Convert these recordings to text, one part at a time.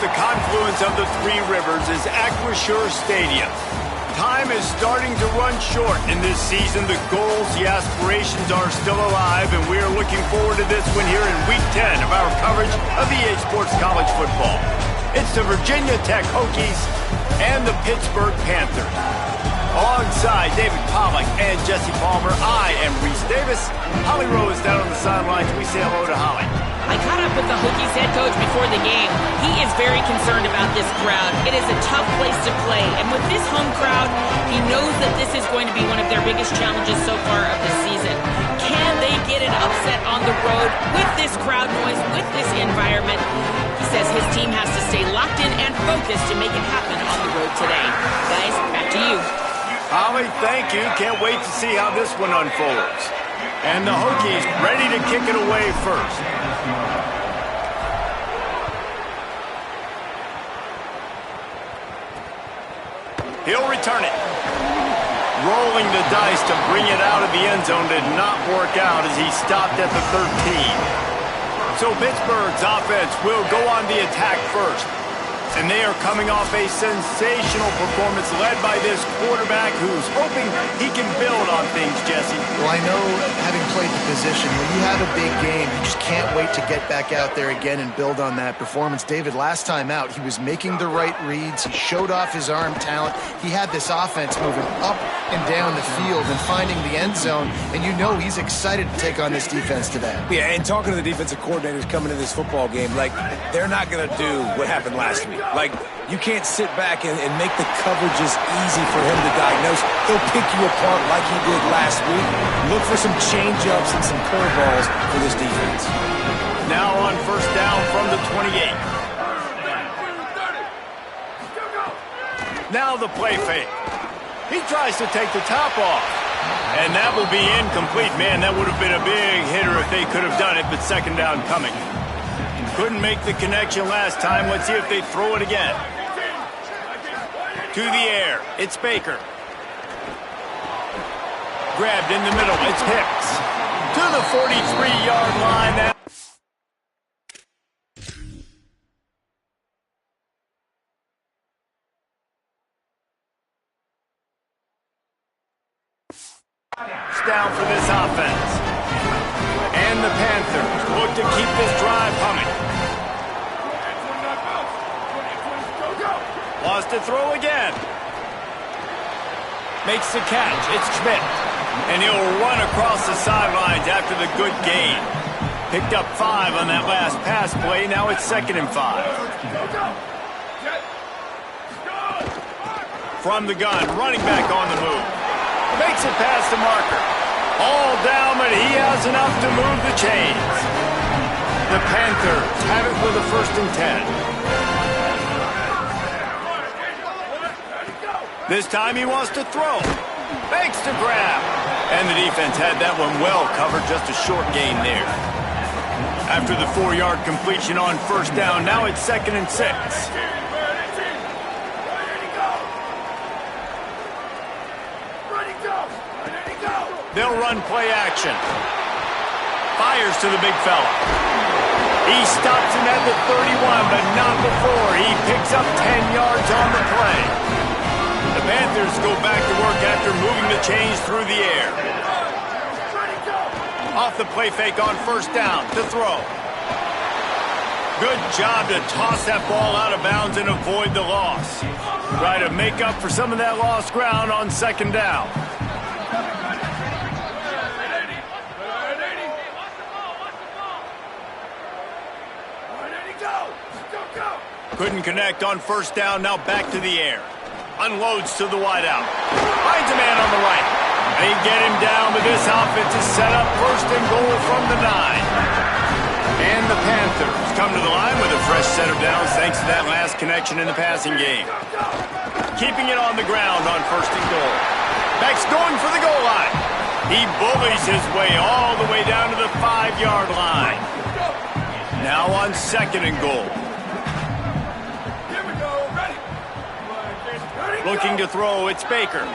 the confluence of the Three Rivers is Acrisure Stadium. Time is starting to run short in this season. The goals, the aspirations are still alive, and we are looking forward to this one here in Week 10 of our coverage of EA Sports College Football. It's the Virginia Tech Hokies and the Pittsburgh Panthers. Alongside David Pollack and Jesse Palmer, I am Reese Davis. Holly Rowe is down on the sidelines. We say hello to Holly. I caught up with the Hokies head coach before the game. He is very concerned about this crowd. It is a tough place to play, and with this home crowd, he knows that this is going to be one of their biggest challenges so far of the season. Can they get an upset on the road with this crowd noise, with this environment? He says his team has to stay locked in and focused to make it happen on the road today. Guys, back to you. Holly, thank you. Can't wait to see how this one unfolds. And the Hokies ready to kick it away first. He'll return it. Rolling the dice to bring it out of the end zone did not work out as he stopped at the 13. So Pittsburgh's offense will go on the attack first. And they are coming off a sensational performance led by this quarterback who's hoping he can build on things, Jesse. Well, I know, having played the position, when you have a big game, you just can't wait to get back out there again and build on that performance. David, last time out, he was making the right reads. He showed off his arm talent. He had this offense moving up and down the field and finding the end zone. And you know he's excited to take on this defense today. Yeah, and talking to the defensive coordinators coming to this football game, like, they're not going to do what happened last week. Like, you can't sit back and make the coverages easy for him to diagnose. He'll pick you apart like he did last week. Look for some change-ups and some curveballs for this defense. Now on first down from the 28. Now the play fake. He tries to take the top off. And that will be incomplete. Man, that would have been a big hitter if they could have done it, but second down coming. Couldn't make the connection last time. Let's see if they throw it again. To the air. It's Baker. Grabbed in the middle. It's Hicks. To the 43-yard line. Down for this offense. And the Panthers look to keep this drive humming. Lost to throw again. Makes the catch. It's Schmidt. And he'll run across the sidelines after the good gain. Picked up 5 on that last pass play. Now it's 2nd and 5. From the gun, running back on the move. Makes it past the marker. All down, but he has enough to move the chains. The Panthers have it with a 1st and 10. This time he wants to throw. Makes the grab. And the defense had that one well covered, just a short gain there. After the 4-yard completion on first down, now it's 2nd and 6. They'll run play action. Fires to the big fella. He stops him at the 31, but not before. He picks up 10 yards on the play. The Panthers go back to work after moving the chains through the air. Off the play fake on first down to throw. Good job to toss that ball out of bounds and avoid the loss. Try to make up for some of that lost ground on 2nd down. Couldn't connect on first down, now back to the air. Unloads to the wideout. Finds a man on the right. They get him down, but this offense is set up 1st and goal from the 9. And the Panthers come to the line with a fresh set of downs thanks to that last connection in the passing game. Keeping it on the ground on 1st and goal. Beck's going for the goal line. He bullies his way all the way down to the 5-yard line. Now on 2nd and goal. Looking to throw, it's Baker.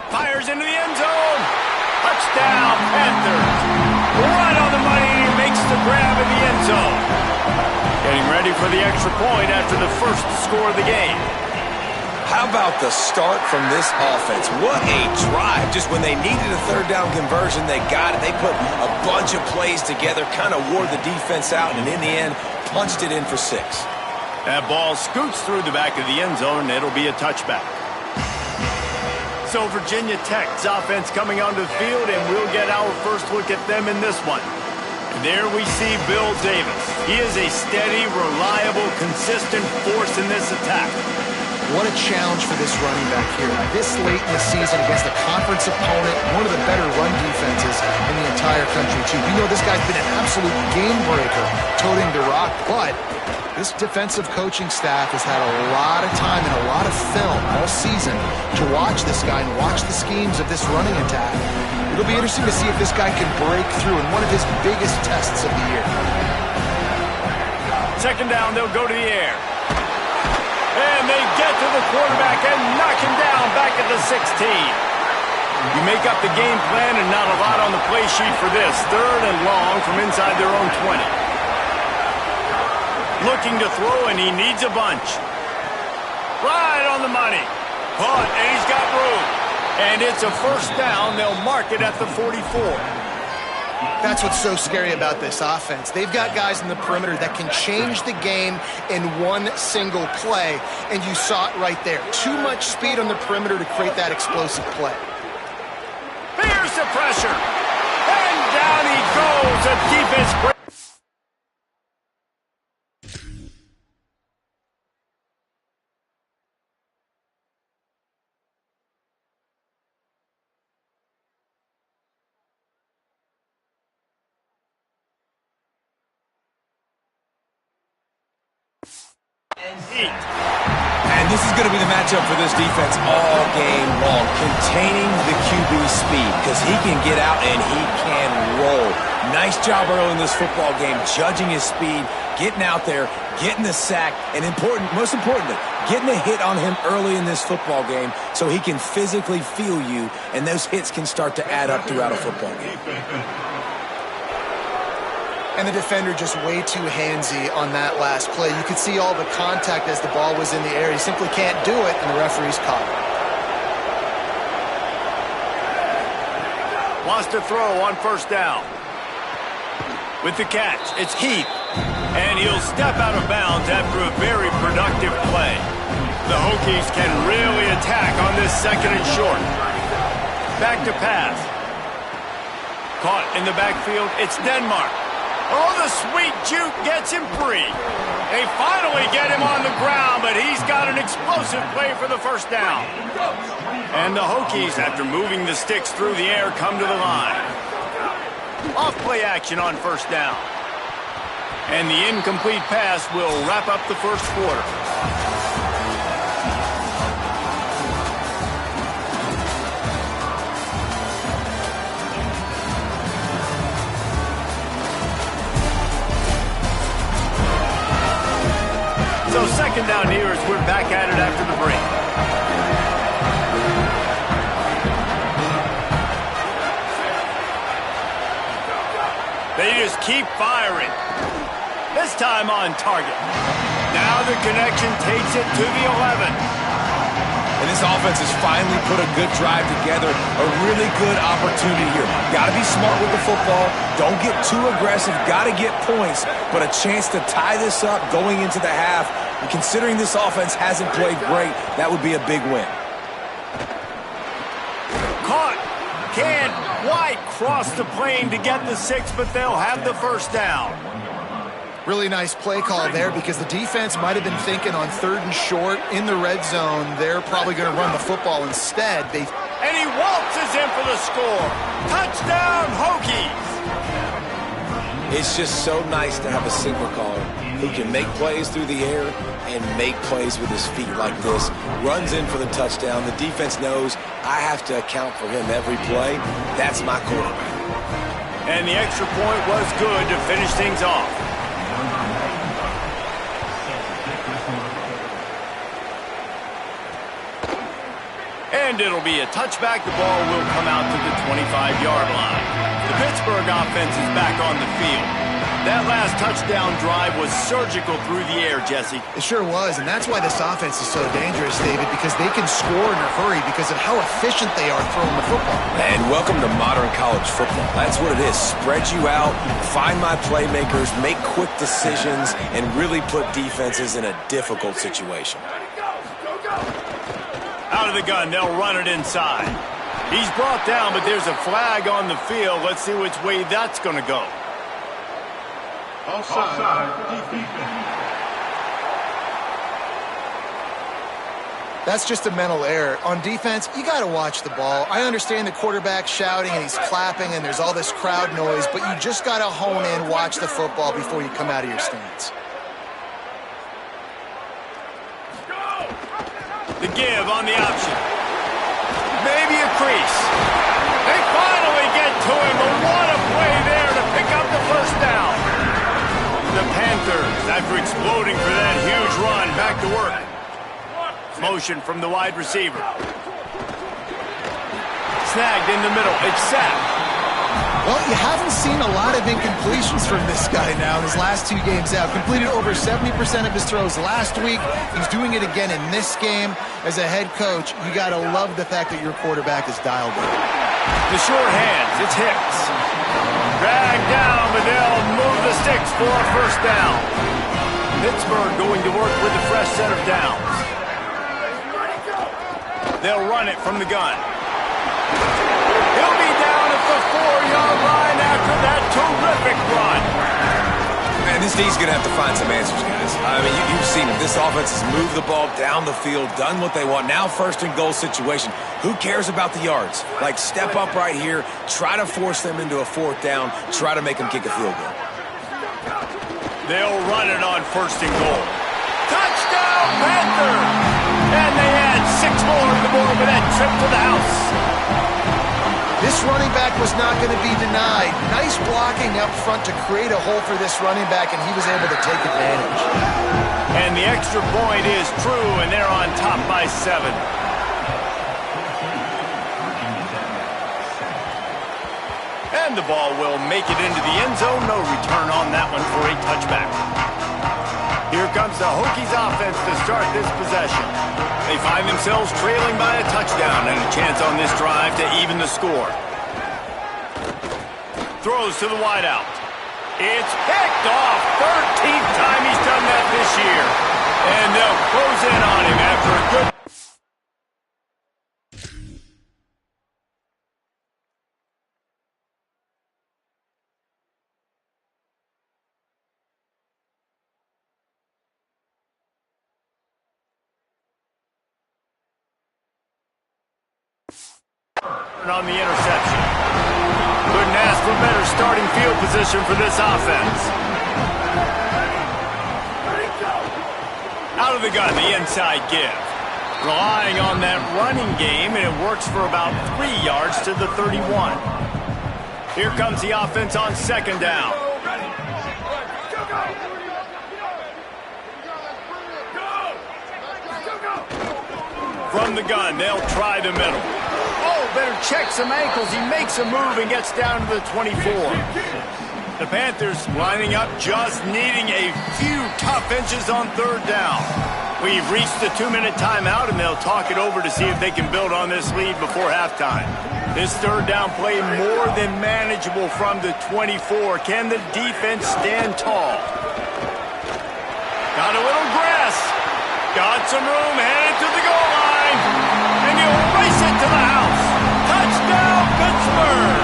Fires into the end zone. Touchdown, Panthers. Right on the money, he makes the grab in the end zone. Getting ready for the extra point after the first score of the game. How about the start from this offense? What a drive. Just when they needed a third down conversion, they got it. They put a bunch of plays together, kind of wore the defense out, and in the end, punched it in for 6. That ball scoots through the back of the end zone, and it'll be a touchback. So Virginia Tech's offense coming onto the field, and we'll get our first look at them in this one. And there we see Bill Davis. He is a steady, reliable, consistent force in this attack. What a challenge for this running back here. This late in the season against a conference opponent, one of the better run defenses in the entire country, too. We know this guy's been an absolute game breaker, toting the rock, but this defensive coaching staff has had a lot of time and a lot of film all season to watch this guy and watch the schemes of this running attack. It'll be interesting to see if this guy can break through in one of his biggest tests of the year. Second down, they'll go to the air. And they get to the quarterback and knock him down back at the 16. You make up the game plan and not a lot on the play sheet for this. 3rd and long from inside their own 20. Looking to throw, and he needs a bunch. Right on the money. Caught, and he's got room. And it's a first down. They'll mark it at the 44. That's what's so scary about this offense. They've got guys in the perimeter that can change the game in one single play, and you saw it right there. Too much speed on the perimeter to create that explosive play. Here's the pressure. And down he goes. A defense break. And this is going to be the matchup for this defense all game long, containing the QB speed, because he can get out and he can roll. Nice job early in this football game, judging his speed, getting out there, getting the sack, and most importantly, getting a hit on him early in this football game so he can physically feel you, and those hits can start to add up throughout a football game. And the defender just way too handsy on that last play. You could see all the contact as the ball was in the air. He simply can't do it, and the referee's caught it. Wants to throw on first down. With the catch, it's Heath. And he'll step out of bounds after a very productive play. The Hokies can really attack on this 2nd and short. Back to pass. Caught in the backfield, it's Denmark. Oh, the sweet juke gets him free. They finally get him on the ground, but he's got an explosive play for the first down. And the Hokies, after moving the sticks through the air, come to the line. Off play action on first down. And the incomplete pass will wrap up the first quarter. So 2nd down here as we're back at it after the break. They just keep firing. This time on target. Now the connection takes it to the 11. And this offense has finally put a good drive together. A really good opportunity here. Got to be smart with the football. Don't get too aggressive. Got to get points. But a chance to tie this up going into the half. And considering this offense hasn't played great, that would be a big win. Caught. Can't quite cross the plane to get the 6, but they'll have the first down. Really nice play call there because the defense might have been thinking on 3rd and short in the red zone. They're probably going to run the football instead. And he waltzes in for the score. Touchdown, Hokies. It's just so nice to have a signal caller who can make plays through the air and make plays with his feet like this. Runs in for the touchdown. The defense knows I have to account for him every play. That's my quarterback. And the extra point was good to finish things off. And it'll be a touchback. The ball will come out to the 25-yard line. The Pittsburgh offense is back on the field. That last touchdown drive was surgical through the air, Jesse. It sure was, and that's why this offense is so dangerous, David, because they can score in a hurry because of how efficient they are throwing the football. And welcome to modern college football. That's what it is. Spread you out, find my playmakers, make quick decisions, and really put defenses in a difficult situation. Out of the gun, they'll run it inside. He's brought down, but there's a flag on the field. Let's see which way that's going to go. That's just a mental error. On defense, you got to watch the ball. I understand the quarterback shouting and he's clapping and there's all this crowd noise, but you just got to hone in, watch the football before you come out of your stance. The give on the option. Maybe a crease. They finally get to him, but what a play there to pick up the first down. The Panthers, after exploding for that huge run, back to work. Motion from the wide receiver. Snagged in the middle. It's sacked. Well, you haven't seen a lot of incompletions from this guy now in his last 2 games out. Completed over 70% of his throws last week. He's doing it again in this game. As a head coach, you got to love the fact that your quarterback is dialed in. The short hands, it's Hicks. Dragged down, but they'll move the sticks for a first down. Pittsburgh going to work with a fresh set of downs. They'll run it from the gun. He'll be down at the 4-yard line after that terrific run. Man, this D's going to have to find some answers, guys. I mean, you've seen it. This offense has moved the ball down the field, done what they want. Now first and goal situation. Who cares about the yards? Like, step up right here, try to force them into a 4th down, try to make them kick a field goal. They'll run it on first and goal. Touchdown, Panthers! And they add 6 more to the board with that trip to the house. This running back was not going to be denied. Nice blocking up front to create a hole for this running back, and he was able to take advantage. And the extra point is true, and they're on top by 7. And the ball will make it into the end zone. No return on that one for a touchback. Here comes the Hokies offense to start this possession. They find themselves trailing by a touchdown and a chance on this drive to even the score. Throws to the wideout. It's picked off. 13th time he's done that this year. And they'll close in on him after a good... on the interception. Couldn't ask for better starting field position for this offense. Out of the gun, the inside give. Relying on that running game, and it works for about 3 yards to the 31. Here comes the offense on second down. From the gun, they'll try the middle. Better check some ankles. He makes a move and gets down to the 24. The Panthers lining up, just needing a few tough inches on third down. We've reached the 2-minute timeout, and they'll talk it over to see if they can build on this lead before halftime. This third down play more than manageable from the 24. Can the defense stand tall? Got a little grass. Got some room, headed to the goal line. And he'll race it to the house. Touchdown, Pittsburgh!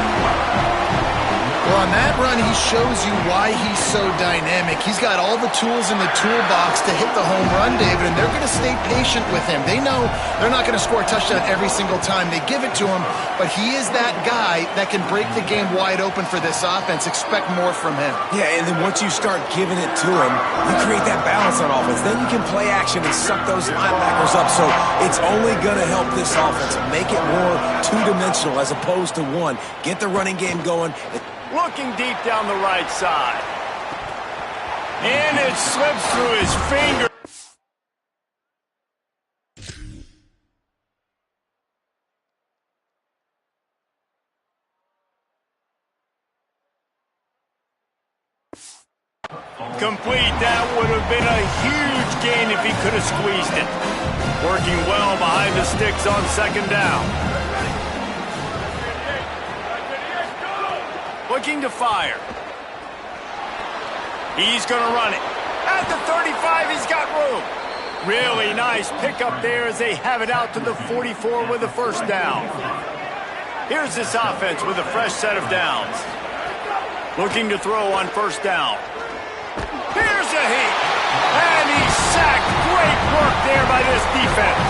Well, on that run, he shows you why he's so dynamic. He's got all the tools in the toolbox to hit the home run, David, and they're going to stay patient with him. They know they're not going to score a touchdown every single time they give it to him, but he is that guy that can break the game wide open for this offense. Expect more from him. Yeah, and then once you start giving it to him, you create that balance on offense. Then you can play action and suck those linebackers up. So it's only going to help this offense make it more two-dimensional as opposed to one. Get the running game going. Looking deep down the right side. And it slips through his finger. Complete. That would have been a huge gain if he could have squeezed it. Working well behind the sticks on second down. Looking to fire. He's going to run it. At the 35, he's got room. Really nice pickup there as they have it out to the 44 with a first down. Here's this offense with a fresh set of downs. Looking to throw on first down. Here's a heat. And he's sacked. Great work there by this defense.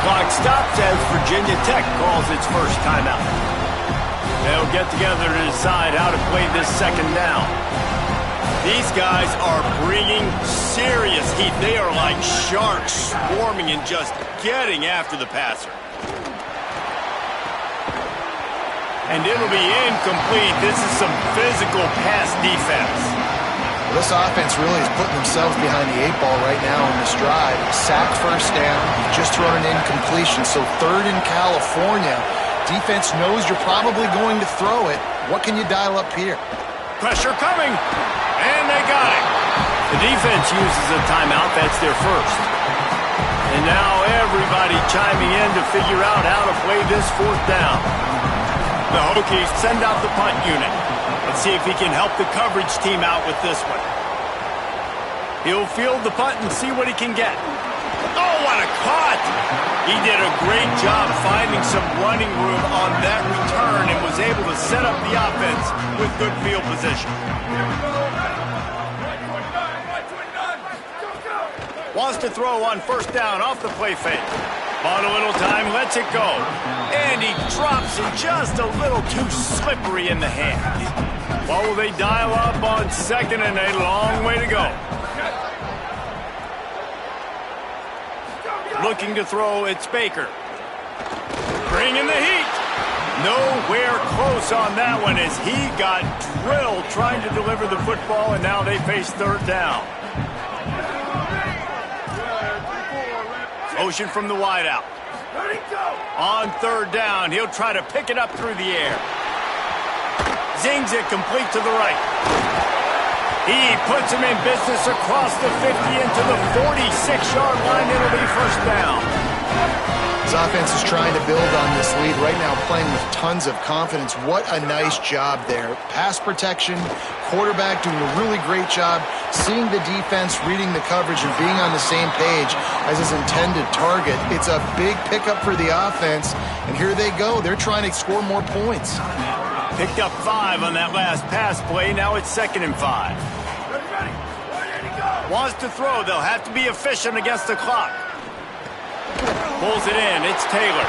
Clock stops as Virginia Tech calls its first timeout. They'll get together to decide how to play this second down. These guys are bringing serious heat. They are like sharks swarming and just getting after the passer. And it'll be incomplete. This is some physical pass defense. Well, this offense really is putting themselves behind the 8 ball right now on this drive. Sacked first down, just thrown an incompletion. So third in California. Defense knows you're probably going to throw it. What can you dial up here? Pressure coming. And they got it. The defense uses a timeout. That's their first. And now everybody chiming in to figure out how to play this fourth down. The Hokies send out the punt unit. Let's see if he can help the coverage team out with this one. He'll field the punt and see what he can get. Oh, what a cut! He did a great job finding some running room on that return and was able to set up the offense with good field position. Wants to throw on first down off the play fake. Bought a little time, lets it go. And he drops it just a little too slippery in the hands. What will they dial up on second and a long way to go? Looking to throw, it's Baker. Bringing the heat. Nowhere close on that one as he got drilled trying to deliver the football, and now they face third down. Motion from the wideout. On third down, he'll try to pick it up through the air. Zings it complete to the right. He puts him in business across the 50 into the 46-yard line. It'll be first down. His offense is trying to build on this lead right now, playing with tons of confidence. What a nice job there. Pass protection, quarterback doing a really great job, seeing the defense, reading the coverage, and being on the same page as his intended target. It's a big pickup for the offense, and here they go. They're trying to score more points. Picked up 5 on that last pass play. Now it's 2nd and 5. Wants to throw. They'll have to be efficient against the clock. Pulls it in. It's Taylor.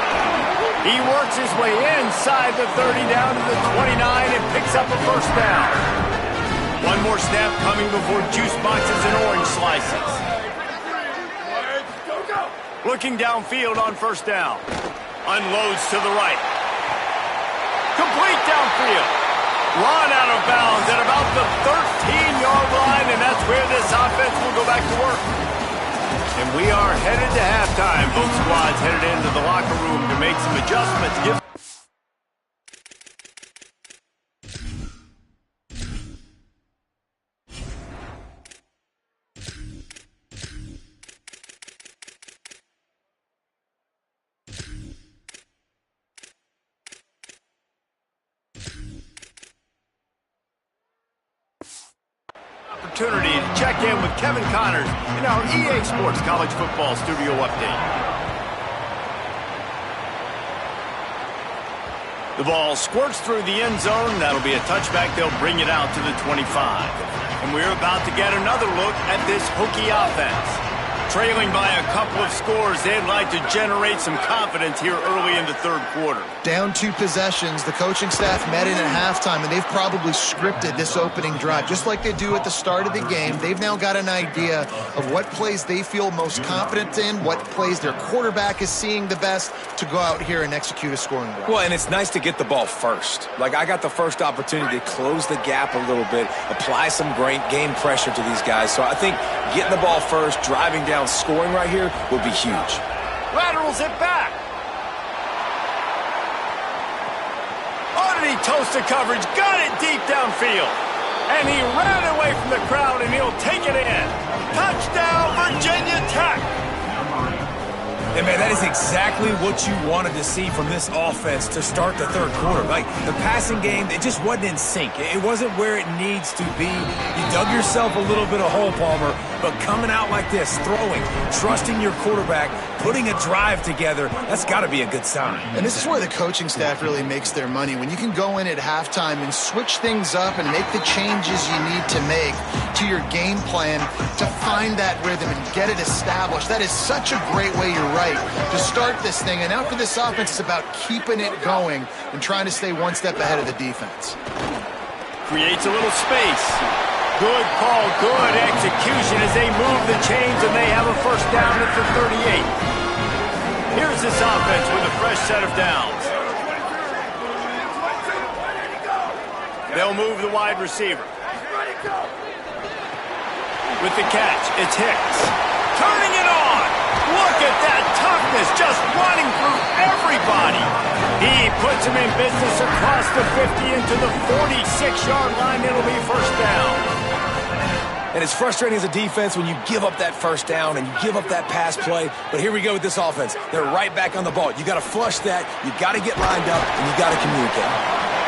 He works his way inside the 30 down to the 29 and picks up a first down. One more snap coming before juice boxes and orange slices. Looking downfield on first down. Unloads to the right. Complete downfield. Run out of bounds at about the 13-yard line, and that's where this offense will go back to work. And we are headed to halftime. Both squads headed into the locker room to make some adjustments. Opportunity to check in with Kevin Connors in our EA Sports College Football Studio Update. The ball squirts through the end zone. That'll be a touchback. They'll bring it out to the 25. And we're about to get another look at this Hokie offense. Trailing by a couple of scores, they'd like to generate some confidence here early in the third quarter. Down 2 possessions, the coaching staff met in at halftime, and they've probably scripted this opening drive. Just like they do at the start of the game, they've now got an idea of what plays they feel most confident in, what plays their quarterback is seeing the best to go out here and execute a scoring drive. Well, and it's nice to get the ball first. Like, I got the first opportunity to close the gap a little bit, apply some great game pressure to these guys. So I think getting the ball first, driving down, scoring right here would be huge. Laterals it back. Oh, did he toast the coverage? Got it deep downfield. And he ran away from the crowd, and he'll take it in. Touchdown, Virginia Tech. And man, that is exactly what you wanted to see from this offense to start the third quarter. Like, the passing game, it just wasn't in sync. It wasn't where it needs to be. You dug yourself a little bit of hole, Palmer, but coming out like this, throwing, trusting your quarterback, putting a drive together, that's got to be a good sign. And this is where the coaching staff really makes their money. When you can go in at halftime and switch things up and make the changes you need to make to your game plan to find that rhythm and get it established. That is such a great way, you're right, to start this thing. And now for this offense, it's about keeping it going and trying to stay one step ahead of the defense. Creates a little space. Good call, good execution as they move the chains, and they have a first down at the 38. Here's this offense with a fresh set of downs. They'll move the wide receiver. With the catch, it's Hicks. Turning it on. Look at that toughness, just running through everybody. He puts him in business across the 50 into the 46-yard line. It'll be first down. And it's frustrating as a defense when you give up that first down and you give up that pass play. But here we go with this offense. They're right back on the ball. You got to flush that. You got to get lined up, and you got to communicate.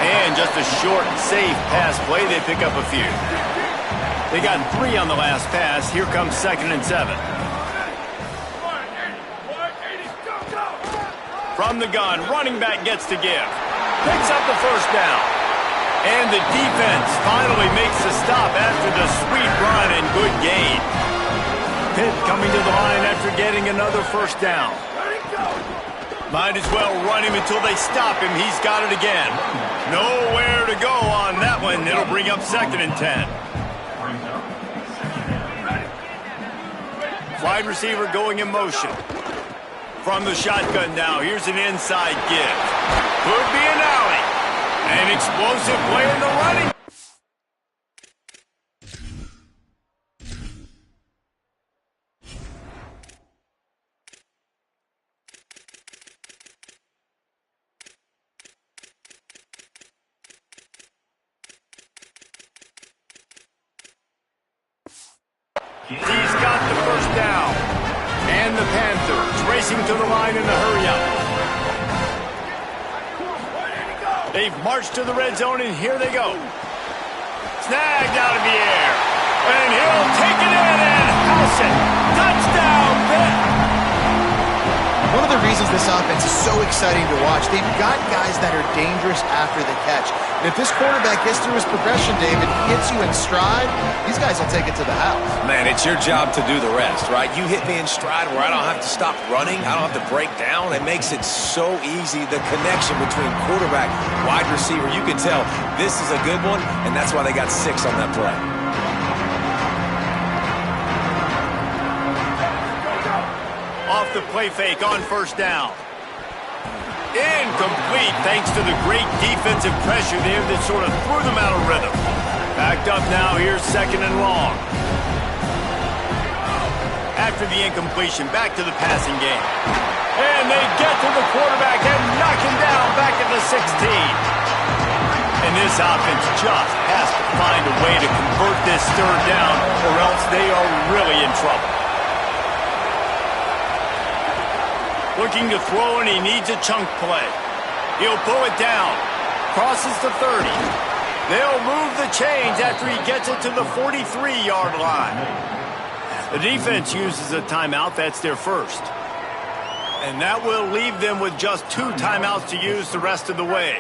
And just a short, safe pass play. They pick up a few. They got 3 on the last pass. Here comes 2nd and 7. From the gun, running back gets to give. Picks up the first down. And the defense finally makes the stop after the sweet run and good gain. Pitt coming to the line after getting another first down. Might as well run him until they stop him. He's got it again. Nowhere to go on that one. It'll bring up 2nd and 10. Wide receiver going in motion. From the shotgun now, here's an inside give. Could be an alley. An explosive play in the running. He's got the first down. And the Panthers racing to the line in a hurry-up. They've marched to the red zone, and here they go. Snagged out of the air. And he'll take it in and house it. Touchdown, Pitt. One of the reasons this offense is so exciting to watch, they've got guys that are dangerous after the catch. And if this quarterback gets through his progression, David, hits you in stride, these guys will take it to the house. Man, it's your job to do the rest, right? You hit me in stride where I don't have to stop running. I don't have to break down. It makes it so easy. The connection between quarterback, wide receiver, you can tell this is a good one, and that's why they got 6 on that play. Off the play fake on first down. Incomplete thanks to the great defensive pressure there that sort of threw them out of rhythm. Backed up now, here's 2nd and long. After the incompletion, back to the passing game. And they get to the quarterback and knock him down back at the 16. And this offense just has to find a way to convert this 3rd down, or else they are really in trouble. Looking to throw, and he needs a chunk play. He'll pull it down. Crosses the 30. They'll move the chains after he gets it to the 43-yard line. The defense uses a timeout. That's their first. And that will leave them with just 2 timeouts to use the rest of the way.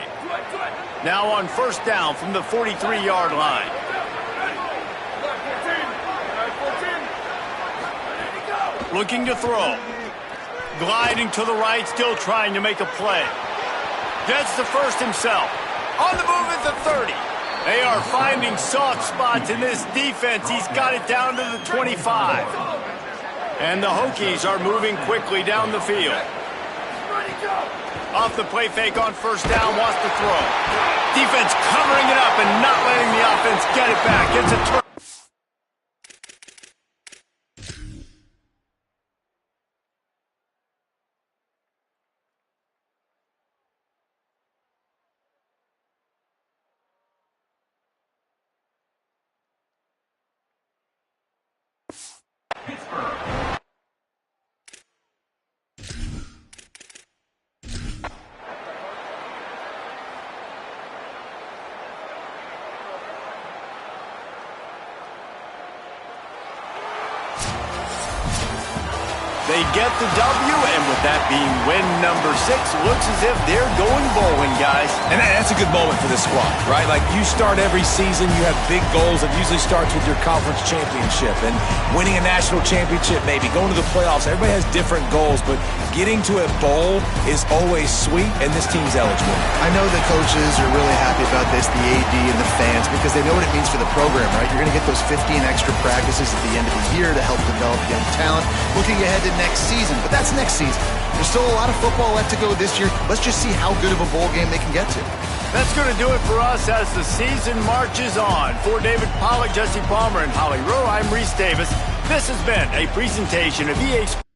Now on first down from the 43-yard line. Looking to throw. Gliding to the right, still trying to make a play. Gets the first himself. On the move at the 30. They are finding soft spots in this defense. He's got it down to the 25. And the Hokies are moving quickly down the field. Off the play fake on first down, wants to throw. Defense covering it up and not letting the offense get it back. It's a turn. They get the W, and with that being win number 6, looks as if they're going bowling, guys. And that's a good moment for this squad, right? Like, you start every season, you have big goals. It usually starts with your conference championship and winning a national championship, maybe going to the playoffs. Everybody has different goals, but getting to a bowl is always sweet, and this team's eligible. I know the coaches are really happy about this, the AD and the fans, because they know what it means for the program, right? You're going to get those 15 extra practices at the end of the year to help develop young talent. Looking ahead to next season, but that's next season. There's still a lot of football left to go this year. Let's just see how good of a bowl game they can get to. That's going to do it for us as the season marches on. For David Pollack, Jesse Palmer, and Holly Rowe, I'm Reese Davis. This has been a presentation of EA Sports.